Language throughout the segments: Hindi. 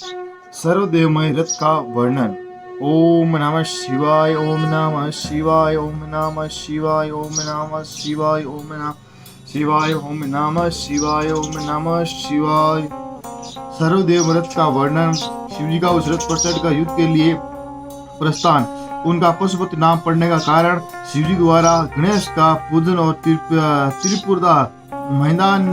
सर्वदेवमय रथ का वर्णन। ओम नमः शिवाय, ओम नमः शिवाय, ओम नमः शिवाय, ओम नमः शिवाय, ओम नमः शिवाय, ओम नमः शिवाय, ओम नमः शिवाय। सर्वदेव रथ का वर्णन। शिवजी का उस रथ पर चढ़कर युद्ध के लिए प्रस्थान। उनका पशुपति नाम पड़ने का कारण शिवजी द्वारा गणेश का पूजन और त्रिपुरा मैदान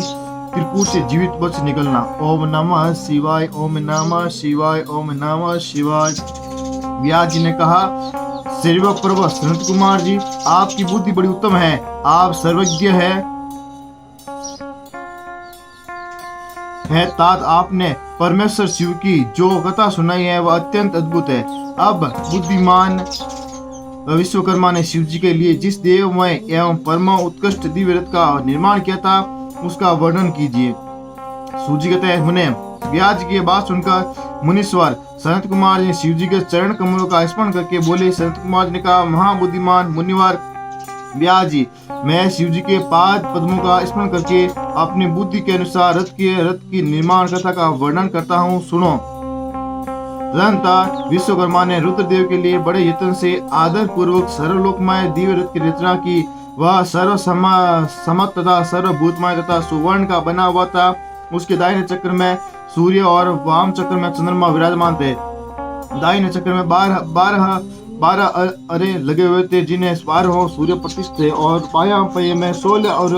त्रिपुर से जीवित बच निकलना। ओम नमः शिवाय, ओम नमः शिवाय, ओम नमः शिवाय। व्यास जी ने कहा, सेवक प्रभु सनत कुमार जी, आपकी बुद्धि बड़ी उत्तम है, आप सर्वज्ञ है तात आपने परमेश्वर शिव की जो कथा सुनाई है वह अत्यंत अद्भुत है। अब बुद्धिमान विश्वकर्मा ने शिव जी के लिए जिस देवमय एवं परम उत्कृष्ट दिव्य रथ का निर्माण किया था उसका वर्णन कीजिए। सूजी कहते हैं, मुने व्यास की बात सुनकर मुनीश्वर सनत कुमार जी शिव जी के चरण कमलों का स्मरण करके बोले। सनत कुमार जी ने कहा, महाबुद्धिमान मुनिवर व्यास जी, मैं शिव जी के पाद पद्मों का स्मरण करके अपनी बुद्धि के अनुसार रथ की निर्माण कथा का वर्णन करता हूँ, सुनो। तदनंतर विश्वकर्मा ने रुद्रदेव के लिए बड़े यत्न से आदर पूर्वक सर्वलोकमय दिव्य रथ की रचना की। वह सर्व समत तथा सर्वभूतमय तथा सुवर्ण का बना हुआ था। उसके दाहिने चक्र में सूर्य और वाम चक्र में चंद्रमा विराजमान थे। दाहिने चक्र में बारह अरे लगे हुए थे, जिन्हें 12 सूर्य प्रतिष्ठित थे, और बायां पहिए में 16 और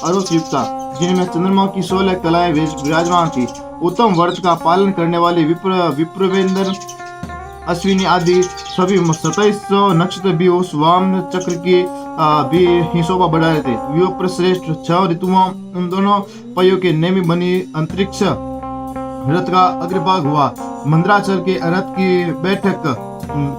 अरुत था, जिनमें चंद्रमा की 16 कलाएं विराजमान थी। उत्तम व्रत का पालन करने वाले विप्रवेंद्र अश्विनी आदि सभी 2700 नक्षत्र भी उस वाम चक्र की भी ही शोभा बढ़ा रहे थे। विप्र श्रेष्ठ 6 ऋतुओं उन दोनों पहियों के नेमी बनी अंतरिक्ष रथ का अग्रभाग हुआ। मंद्राचल के रथ की बैठक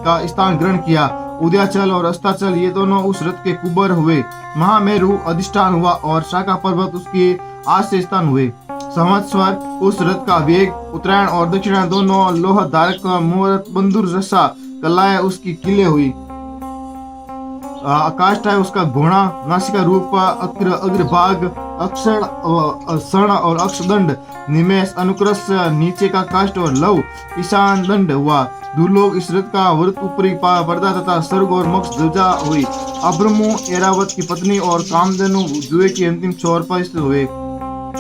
का स्थान ग्रहण किया। उदयाचल और अस्ताचल ये दोनों उस रथ के कुबर हुए। महामेरु अधिष्ठान हुआ और शाखा पर्वत उसकी आश्रय स्थान हुए। संवत्सर उस रथ का वेग, उत्तरायण और दक्षिणायन दोनों लोह धारक मुहूर्त बंधुर रसा कलाएं उसकी किले हुई। काष्ठाय उसका घोड़ा, नासिका रूप अग्रभाग, अक्षण सण और अक्षदंड, निमेष अनुक्रस नीचे का काष्ठ और लव ईशान दंड हुआ। दुर्लोक इस रथ का वृत ऊपरी पर्दा तथा स्वर्ग और मोक्ष ध्वजा हुई। अब्रमु एरावत की पत्नी और कामधेनु जुए के अंतिम छोर पर स्थित हुए।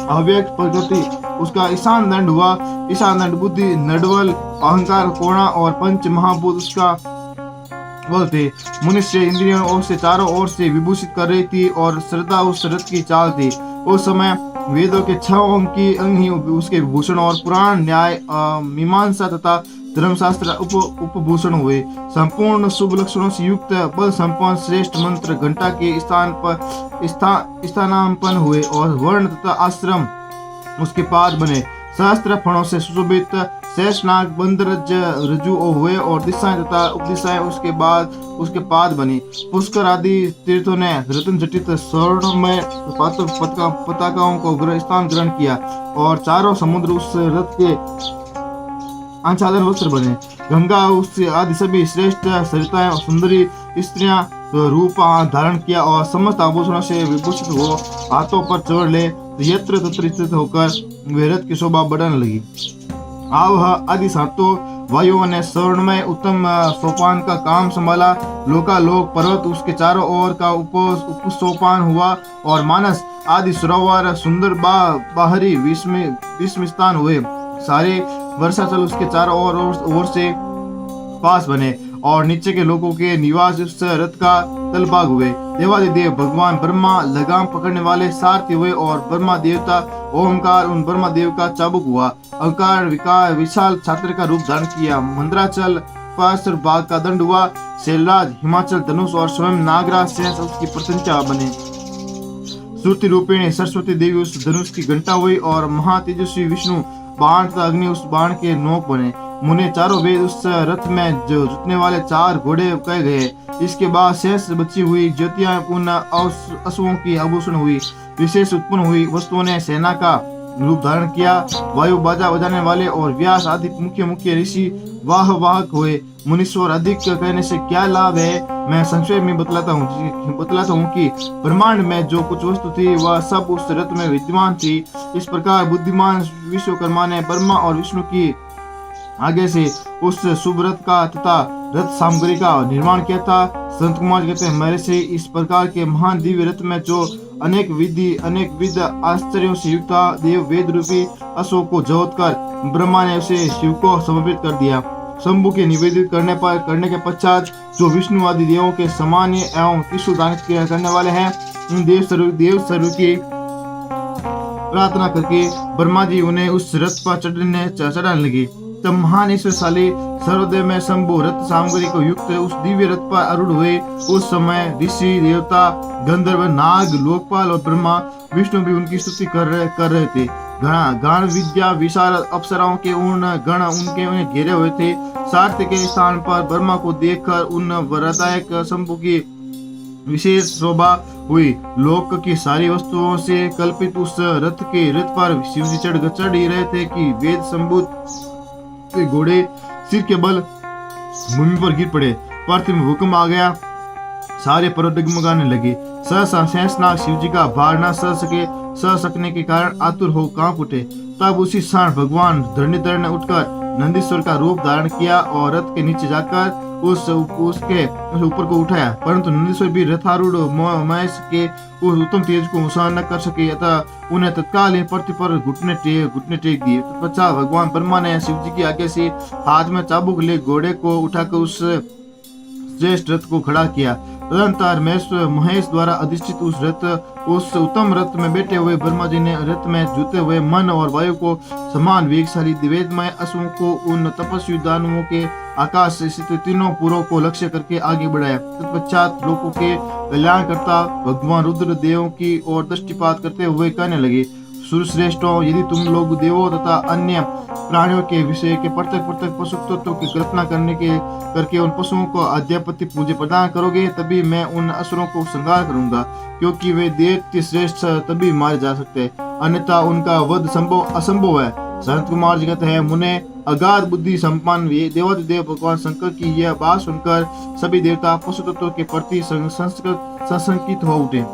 अव्यक्त प्रकृति उसका ईशान दंड हुआ। ईशान दंड बुद्धि, नडवल, अहंकार, कोणा और पंच महाभूत उसका बल थे। मनुष्य इंद्रियों से चारों ओर से विभूषित कर रही थी और श्रद्धा उस रथ की चाल थी। उस समय वेदों के 6 अंग ही उसके विभूषण और पुराण, न्याय, मीमांसा तथा धर्मशास्त्र उपभूषण हुए। संपूर्ण शुभ लक्षणों से युक्त बल संपन्न श्रेष्ठ मंत्र घंटा के स्थानापन्न हुए और वर्ण तथा आश्रम उसके पाद बने। सहस्त्र फणों से सुशोभित शेषनाग बंदरज रजु हुए और दिशाएं तथा उपदिशाएं उसके पाद बनी। पुष्कर आदि तीर्थों ने रत्न जटित स्वर्णमय पताकाओं को स्थान ग्रहण किया और चारों समुद्र उस रथ के आच्छादन वस्त्र बने। गंगा उससे आदि सभी श्रेष्ठ सरिताएं और सुंदरी स्त्रियां रूप धारण किया और समस्त आभूषणों से विभूषित हो हाथों पर चढ़ ले यत्र तत्र स्थित होकर वे रथ की शोभा बढ़ाने लगी। आवह आदि सातों वायुओं ने स्वर्णमय उत्तम सोपान का काम संभाला। लोकालोक पर्वत उसके चारों ओर का उपसोपान हुआ और मानस आदि सरोवर सुंदर बाहरी विस्म स्थान हुए। सारे वर्षाचल उसके चारों ओर से पास बने और नीचे के लोगों के निवास उस रथ का तलभाग हुए। देवादिदेव भगवान ब्रह्मा लगाम पकड़ने वाले सारथी हुए और ब्रह्मा देवता ओमकार उन ब्रह्मा देव का चाबुक हुआ। अहंकार विकार विशाल छात्र का रूप धारण किया। मंद्राचल पार्श्व भाग का दंड हुआ। शैलराज हिमाचल धनुष और स्वयं नागराज शेष उसकी प्रत्यंचा बने। श्रुति रूपिणी सरस्वती देवी उस धनुष की घंटा हुई और महातेजस्वी विष्णु बाण तथा अग्नि उस बाण के नोक बने। मुने चारों वेद उस रथ में जो जुटने वाले 4 घोड़े कहे गए। इसके बाद शेष बची हुई ज्योतियां पुनः अश्वों की आभूषण हुई। विशेष उत्पन्न हुई वस्तुओं ने सेना का रूप धारण किया। वायु बाजा बजाने वाले और व्यास आदि मुख्य ऋषि वाहक हुए। मुनीश्वर अधिक कहने से क्या लाभ है, मैं संक्षेप में बतलाता हूँ कि ब्रह्मांड में जो कुछ वस्तु थी वह सब उस रथ में विद्यमान थी। इस प्रकार बुद्धिमान विश्वकर्मा ने ब्रह्मा और विष्णु की आगे से उस शुभ रथ का तथा रथ सामग्री का निर्माण किया था। संत कुमार कहते हैं, मेरे से इस प्रकार के महान दिव्य रथ में जो अनेक विध आश्चर्यों से युक्त था, देव वेद रूपी अशोक को जोत कर ब्रह्मा ने उसे शिव को समर्पित कर दिया। शंभु के निवेदित करने के पश्चात जो विष्णु आदि देवों के समान एवं त्रिशूल दान करने वाले हैं, उन देव स्वरूप की प्रार्थना करके ब्रह्मा जी उन्हें उस रथ पर चढ़ाने लगे। तब महान ईश्वरशाली सर्वदेव में शंभु रथ सामग्री को युक्त उस दिव्य रथ पर आरूढ़ हुए। उस समय ऋषि देवता गंधर्व नाग लोकपाल और ब्रह्मा विष्णु भी उनकी स्तुति कर रहे थे। गान विद्या विशाल अप्सराओं के गण उन्हें घेरे हुए थे। सारथी के स्थान पर ब्रह्मा को देखकर उन वरदायक शंभु की विशेष शोभा हुई। लोक की सारी वस्तुओं से कल्पित उस रथ पर शिव जी चढ़ ही रहे थे कि वेद संबुद्ध के घोड़े सिर के बल भूमि पर गिर पड़े। पृथ्वी में भूकंप आ गया, सारे पर्वत डगमगाने लगे। सहसा शेषनाग शिव जी का भार न सह सकने के कारण आतुर हो कांप उठे। तब उसी क्षण भगवान धरणीधर ने उठकर नंदीश्वर का रूप धारण किया और रथ के नीचे जाकर उसके ऊपर को उठाया, परंतु नंदीश्वर भी रथारूढ़ महेश के उस उत्तम तेज को सहन न कर सके, अतः उन्हें तत्काल ही पृथ्वी पर घुटने टेक दिए। तत्पश्चात भगवान ब्रह्मा ने शिव जी की आज्ञा से हाथ में चाबुक ले घोड़े को उठाकर उस श्रेष्ठ रथ को खड़ा किया। तदंतर महेश द्वारा अधिष्ठित उस उत्तम रथ में बैठे हुए ब्रह्मा जी ने रथ में जुते हुए मन और वायु को समान वेगशाली दिव्यमय अश्वों को उन तपस्वी दानवों के आकाश से स्थित तीनों पुरों को लक्ष्य करके आगे बढ़ाया। तत्पश्चात लोगों के कल्याणकर्ता भगवान रुद्र देवों की ओर दृष्टिपात करते हुए कहने लगे, सुरश्रेष्ठों, यदि तुम लोग देवों तथा अन्य प्राणियों के विषय के प्रत्येक पशु तत्वों की कल्पना करके उन पशुओं को आद्यापति पूज्य प्रदान करोगे, तभी मैं उन असुरों को संहार करूंगा, क्योंकि वे दैत्य श्रेष्ठ तभी मारे जा सकते, अन्यथा उनका वध असंभव है। संत कुमार जी कहते हैं, मुने अगाध बुद्धि संपन्न देवादिदेव भगवान शंकर की यह बात सुनकर सभी देवता पशु तत्वों के प्रति संशंकित हो उठे,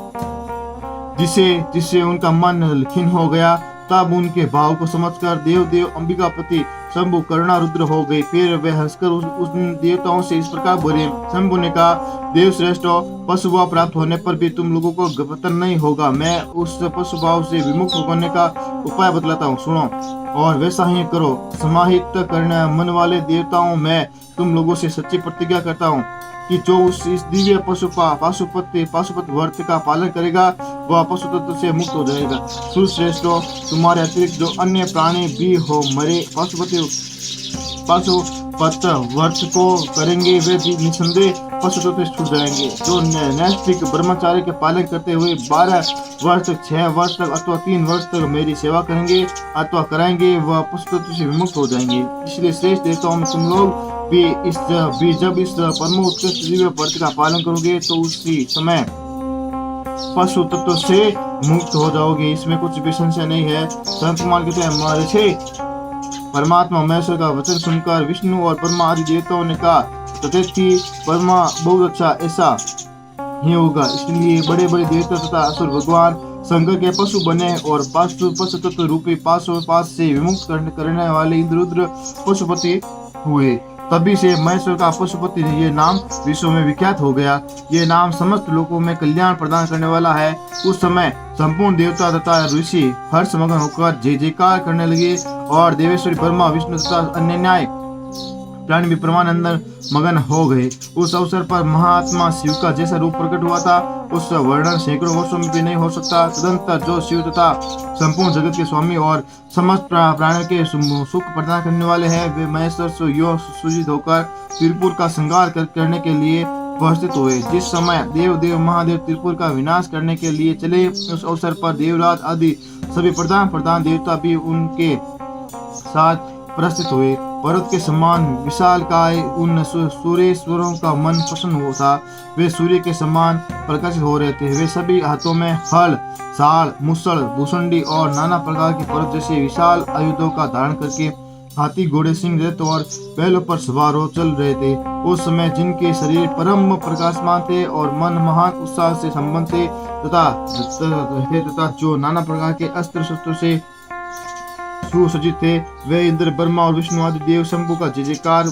जिससे उनका मन खिन्न हो गया। तब उनके भाव को समझकर देव अंबिकापति शंभु करुणा रुद्र हो गए। फिर वे हंसकर उन देवताओं से इस प्रकार बोले, शंभु ने कहा, देव श्रेष्ठों, पशु भाव प्राप्त होने पर भी तुम लोगों को पतन नहीं होगा। मैं उस पशु भाव से विमुक्त होने का उपाय बतलाता हूँ, सुनो और वैसा ही करो। समाहित करने मन वाले देवताओं, मैं तुम लोगों से सच्ची प्रतिज्ञा करता हूँ कि जो इस दिव्य पाशुपत व्रत का पालन करेगा, वह पशु तत्व से मुक्त हो जाएगा। सुश्रेष्ठों, तुम्हारे अतिरिक्त जो अन्य प्राणी भी हो मरे पाशुपत व्रत को करेंगे, वे भी निसंदेह पशु तत्व से छूट जाएंगे। जो नैष्ठिक ब्रह्मचार्य के पालन करते हुए 12 वर्ष तक, 6 वर्ष तक अथवा 3 वर्ष तक मेरी सेवा करेंगे अथवा कराएंगे, वह पशु तत्व से विमुक्त हो जाएंगे। इसलिए श्रेष्ठ देवताओं में तुम लोग जब इस परम उत्कृष्ट दिव्य व्रत का पालन करोगे, तो उसी समय पशु तत्व से मुक्त हो जाओगे। इसमें कुछ भी संशय नहीं है। संत कुमार कहते हैं, महर्षि परमात्मा महेश्वर का वचन सुनकर विष्णु और ब्रह्मा आदि देवताओं ने कहा, तथेति ब्रह्मा, बहुत अच्छा, ऐसा ही होगा। इसलिए बड़े बड़े देवता तथा असुर भगवान शंकर के पशु बने और पशु तत्व रूपी पास से विमुक्त करने वाले इंद्र पशुपति हुए। तभी से महेश्वर का पशुपति ये नाम विश्व में विख्यात हो गया। ये नाम समस्त लोगों में कल्याण प्रदान करने वाला है। उस समय संपूर्ण देवता तथा ऋषि हर्ष मगन होकर जय जयकार करने लगे और देवेश्वरी ब्रह्मा विष्णु तथा अन्य न्याय प्राणी भी परमानंद मगन हो गए। उस अवसर पर महात्मा शिव का जैसा रूप प्रकट हुआ था, उस वर्णन सैकड़ों वर्षों में भी नहीं हो सकता। तदंतर जो शिव तथा संपूर्ण जगत के स्वामी और समस्त प्राणियों के सुख प्रदान करने वाले हैं, वे महेश्वर सुजित होकर त्रिपुर का संहार करने के लिए उपस्थित हुए। जिस समय देव महादेव त्रिपुर का विनाश करने के लिए चले, उस अवसर पर देवराज आदि सभी प्रधान देवता भी उनके साथ प्रस्थित हुए। पर्वत के समान विशाल काय उन सूर्येश्वरों का मन प्रसन्न हो था। वे सूर्य के समान प्रकाशित हो रहे थे। वे सभी हाथों में हल, साल, मुसल, भूसुंडी और नाना प्रकार के पर्वत जैसे विशाल आयुधों का धारण करके हाथी, घोड़े, सिंह, रथ और बैलों पर सवार हो चल रहे थे। उस समय जिनके शरीर परम प्रकाशमान थे और मन महान उत्साह से संबंध थे तथा जो नाना प्रकार के अस्त्र शस्त्रों से सुसज्जित थे। वे इंद्र, ब्रह्मा और विष्णु आदि देव शंभु का जय जयकार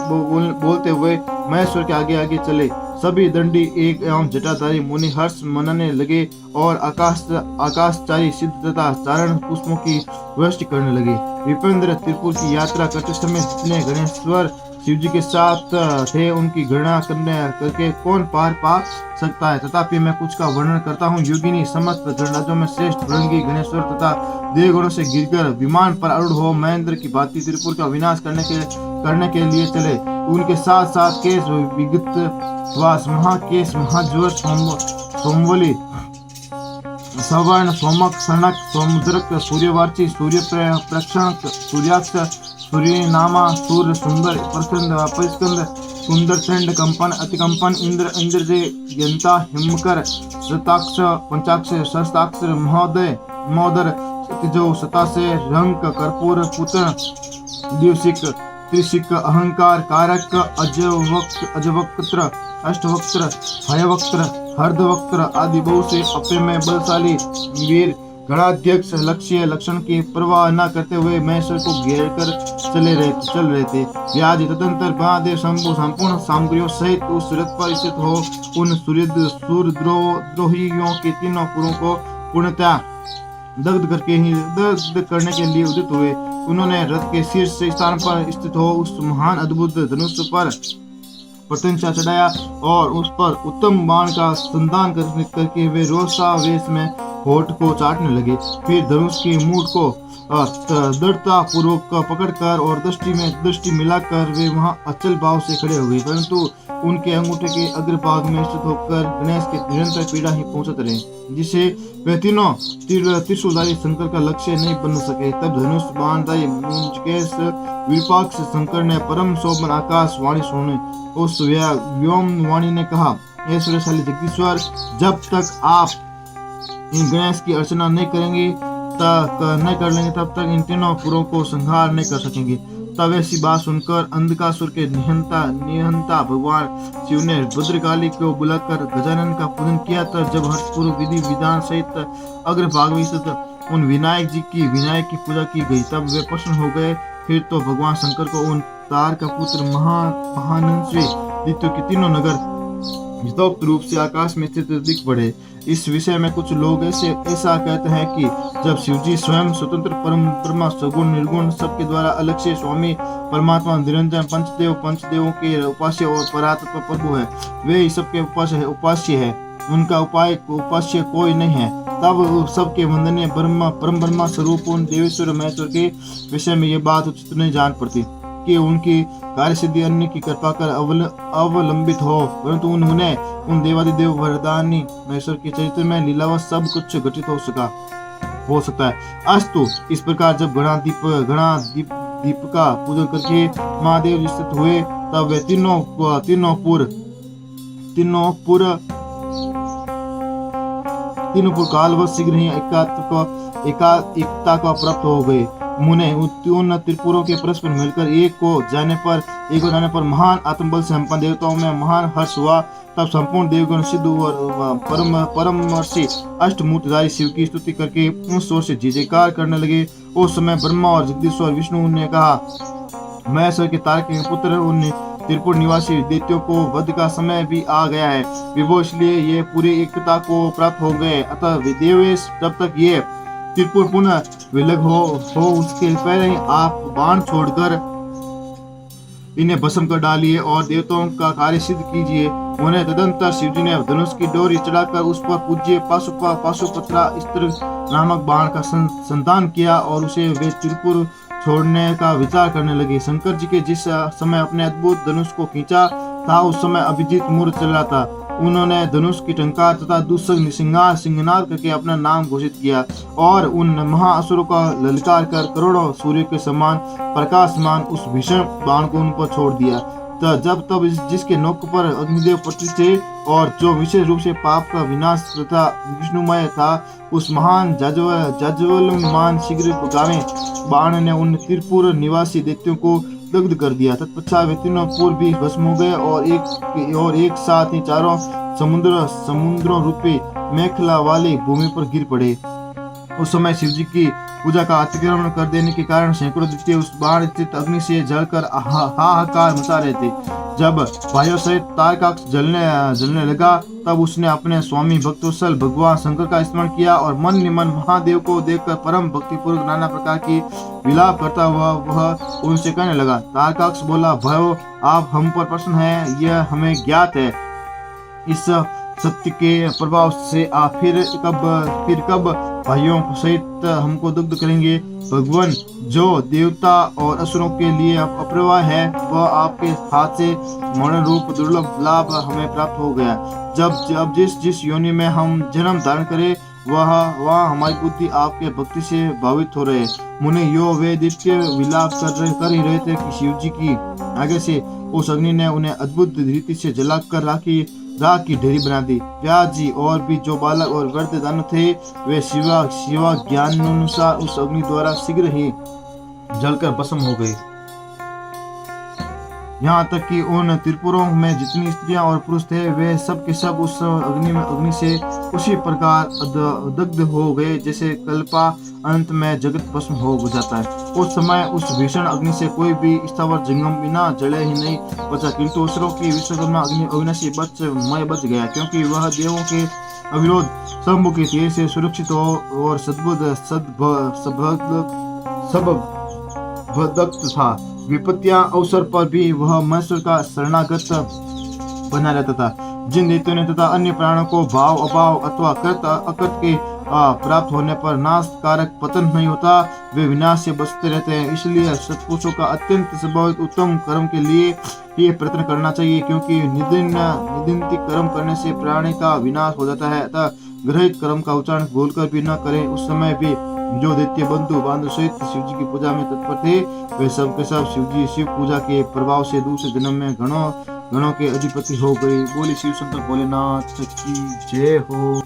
बोलते हुए महेश्वर के आगे आगे चले। सभी दंडी एक एवं जटाधारी मुनि हर्ष मनाने लगे और आकाशचारी सिद्ध तथा चारण पुष्पों की वृष्टि करने लगे। विपेंद्र त्रिपुर की यात्रा करते समय जितने गणेश्वर शिव जी के साथ थे उनकी गणना करके कौन पार पा सकता है। तथापि मैं कुछ का वर्णन करता हूँ। योगिनी समस्त गणराज्यों में श्रेष्ठ भृंगी गणेश्वर तथा देवगणों से गिरकर विमान पर आरूढ़ हो महेंद्र की भांति त्रिपुर का विनाश करने के लिए चले। उनके साथ साथ केश विगत वास, महाकेश, महाज्वर, सोमवली, सवर्ण, सोमक, सनक, सोमद्रक, सूर्यवाची, सूर्य प्रक्षणक, सूर्याक्ष, सूर्यनामा, सूर्य, सुंदर, परिस्कंद, सुंदर चंड, कंपन, अतिकंपन, इंद्र, इंद्रजय, यंता, हिमकर, शताक्ष, पंचाक्ष, शस्ताक्ष, महोदर, सतिजो, शतासे, रंक, कर्पूर, पुत्र, द्विशिक, त्रिशिक, अहंकार, कारक, अजवक्त्र, अष्टवक्त्र, हयवक्त्र, हर्दवक्त्र आदि बहुत से अपने में बलशाली वीर गणाध्यक्ष लक्ष्य लक्षण की परवाह न करते हुए महेश्वर को घेर कर चल रहे थे। व्याज तदंतर महादेव शंभु संपूर्ण सामग्रियों सहित उस रथ पर स्थित हो उन सूर्यद्रोहियों के तीनों पुरों को पूर्णतः दग्ध करने के लिए उदित हुए। उन्होंने रथ के शीर्ष स्थान पर स्थित हो उस महान अद्भुत धनुष पर प्रत्यंचा चढ़ाया और उस पर उत्तम बाण का संधान करके वे रोषावेश में होठ को चाटने लगे। फिर धनुष की मूठ को दृढ़ता पूर्वक पकड़कर और दृष्टि मिलाकर वे वहां अचल भाव से खड़े हो गए, परंतु उनके अंगूठे के अग्रभाग में स्थित होकर गणेश के निरंतर पीड़ा ही पहुंचते रहे, जिसे वे तीनों त्रिशूलधारी शंकर का लक्ष्य नहीं बन सके। तब धनुष बाणधारी मुंजकेश विरूपाक्ष शंकर ने परम शोभन आकाश वाणी सुनी। उस व्योम वाणी ने कहा, हे सूर्यशाली जगदीश्वर, जब तक आप इन गणेश की अर्चना नहीं कर लेंगे तब तक इन तीनों पुरों को संहार नहीं कर सकेंगे। तब ऐसी बात सुनकर अंधकासुर के निहंता भगवान शिव ने भद्रकाली को बुलाकर गजानन का पूजन किया। तब जब हर्षपूर्वक विधि विधान सहित अग्रभाग में स्थित उन विनायक की पूजा की गई, तब वे प्रसन्न हो गए। फिर तो भगवान शंकर को उन तार का पुत्र महानंदस्वी द्वितीय के तीनों नगर यथोक्त रूप से आकाश में स्थित दिख पड़े। इस विषय में कुछ लोग ऐसा कहते हैं कि जब शिवजी स्वयं स्वतंत्र परम ब्रह्मा सगुण निर्गुण सबके द्वारा अलग से स्वामी परमात्मा निरंजन पंचदेवों के उपास्य और परात्पर प्रभु है, वे ही सबके उपास्य है, उनका उपास्य कोई नहीं है, तब सबके वंदनीय परम ब्रह्मा स्वरूप उन देवेश्वर महेश्वर के विषय में ये बात उचित नहीं जान पड़ती कि उनकी कार्य सिद्धि अन्य की कृपा कर अवलंबित हो, परंतु उन्होंने उन देवादिदेव वरदानी महेश्वर के चरित्र में लीलावश सब कुछ घटित हो सकता है। अस्तु इस प्रकार जब गणादीप का पूजन करके महादेव स्थित हुए, तब वे तीनों पुर कालवश शीघ्र ही एकता को प्राप्त हो गए। मुने उन त्रिपुरों के परस्पर मिलकर एक हो जाने पर महान आत्मबल से संपन्न देवताओं में महान हर्ष हुआ। तब संपूर्ण देवगण सिद्ध और परमर्षि अष्टमूर्तिधारी शिव की स्तुति करके उस ओर से जय जयकार करने लगे। उस समय ब्रह्मा और जगदीश्वर विष्णु ने कहा, महेश्वर के तारक पुत्र उन त्रिपुर निवासी दैत्यों को वध का समय भी आ गया है, विभो इसलिए ये पूरी एकता को प्राप्त हो गए। अतः देवेश जब तक ये त्रिपुर पुनः विलग हो उसके पहले ही आप बाण छोड़कर इन्हें भस्म कर डालिए और देवताओं का कार्य सिद्ध कीजिए। उन्हें तदंतर शिवजी ने धनुष की डोरी चढ़ाकर उस पर पूज्य पाशुपत्रा स्त्र नामक बाण का संतान किया और उसे वे त्रिपुर छोड़ने का विचार करने लगे। शंकर जी के जिस समय अपने अद्भुत धनुष को खींचा था उस समय अभिजीत मुहूर्त चल रहा था। उन्होंने धनुष की टंकार तथा दूसर सिंहनाद करके अपना नाम घोषित किया और उन महाअसुरों का ललकार कर करोड़ों सूर्य के समान प्रकाशमान उस भीषण बाण को उन पर छोड़ दिया। तब जिसके नोक पर अग्निदेव पति थे और जो विशेष रूप से पाप का विनाश तथा विष्णुमय था, उस महान जाज्वल्यमान शीघ्रगामी बाण ने उन त्रिपुर निवासी दैत्यों को दग्ध कर दिया। तत्पश्चात वे तीनों पुर भी भस्म हो गए और एक साथ ही चारों समुद्रों रूपी मेखला वाली भूमि पर गिर पड़े। उस समय शिवजी की पूजा का अतिक्रमण कर देने के कारण सैकड़ों दैत्य उस बाण स्थित अग्नि से जलकर हाहाकार मचा रहे थे। जब भाइयों सहित तारकाक्ष जलने लगा, तब उसने अपने स्वामी भक्तवत्सल भगवान शंकर का स्मरण किया और मन निमन महादेव को देखकर परम भक्तिपूर्वक नाना प्रकार की विलाप करता हुआ वह उनसे कहने लगा। तारकाक्ष बोला, भाइयों आप हम पर प्रसन्न हैं, यह हमें ज्ञात है। इस सत्य के प्रभाव से आप फिर कब भाइयों सहित हमको दग्ध करेंगे। भगवान जो देवता और असुरों के लिए अप्रवाह है, वह आपके हाथ से मरण रूप दुर्लभ लाभ हमें प्राप्त हो गया। जब जिस योनि में हम जन्म धारण करें, वह हमारी बुद्धि आपके भक्ति से भावित हो रहे। मुनि यो वे दिव्य विलाप कर ही रहे थे कि शिव जी की आगे से उस अग्नि ने उन्हें अद्भुत रीति से जलाकर राख की ढेरी बना दी। व्यास जी और भी जो बालक और वृद्ध दानव थे, वे शिवा ज्ञानानुसार उस अग्नि द्वारा शीघ्र ही जलकर भस्म हो गए। यहाँ तक कि उन त्रिपुरों में जितनी स्त्रियां और पुरुष थे, वे सब के सब उस अग्नि से उसी प्रकार दग्ध हो गए जैसे कल्पा अंत में जगत भस्म हो जाता है। उस समय उस भीषण अग्नि से कोई भी स्थावर जंगम बिना जले ही नहीं बचा, किंतु असुरों की विश्वकर्मा अविनाशी बच गया, क्योंकि वह देवों के अविरोध शंभु के तीर से सुरक्षित हो और सद्भक्त था। विपत्तियां अवसर पर भी वह महेश्वर का शरणागत बना रहता था। जिन दैत्यों ने तथा अन्य प्राणों को भाव अभाव अथवा कृत अकृत के प्राप्त होने पर नाश कारक पतन नहीं होता, वे विनाश से बचते रहते हैं। इसलिए सत्पुरुषों का अत्यंत संभावित उत्तम कर्म के लिए ये प्रयत्न करना चाहिए, क्योंकि निंदित कर्म करने से प्राणी का विनाश हो जाता है। अतः ग्रहित कर्म का उच्चारण भूलकर भी न करें। उस समय भी जो दैत्य बंधु बांधव सहित शिव जी की पूजा में तत्पर थे, वे सब के सब शिव पूजा के प्रभाव से दूसरे जन्म में गणों के अधिपति हो गए। बोले शिव शंकर भोलेनाथ की जय हो।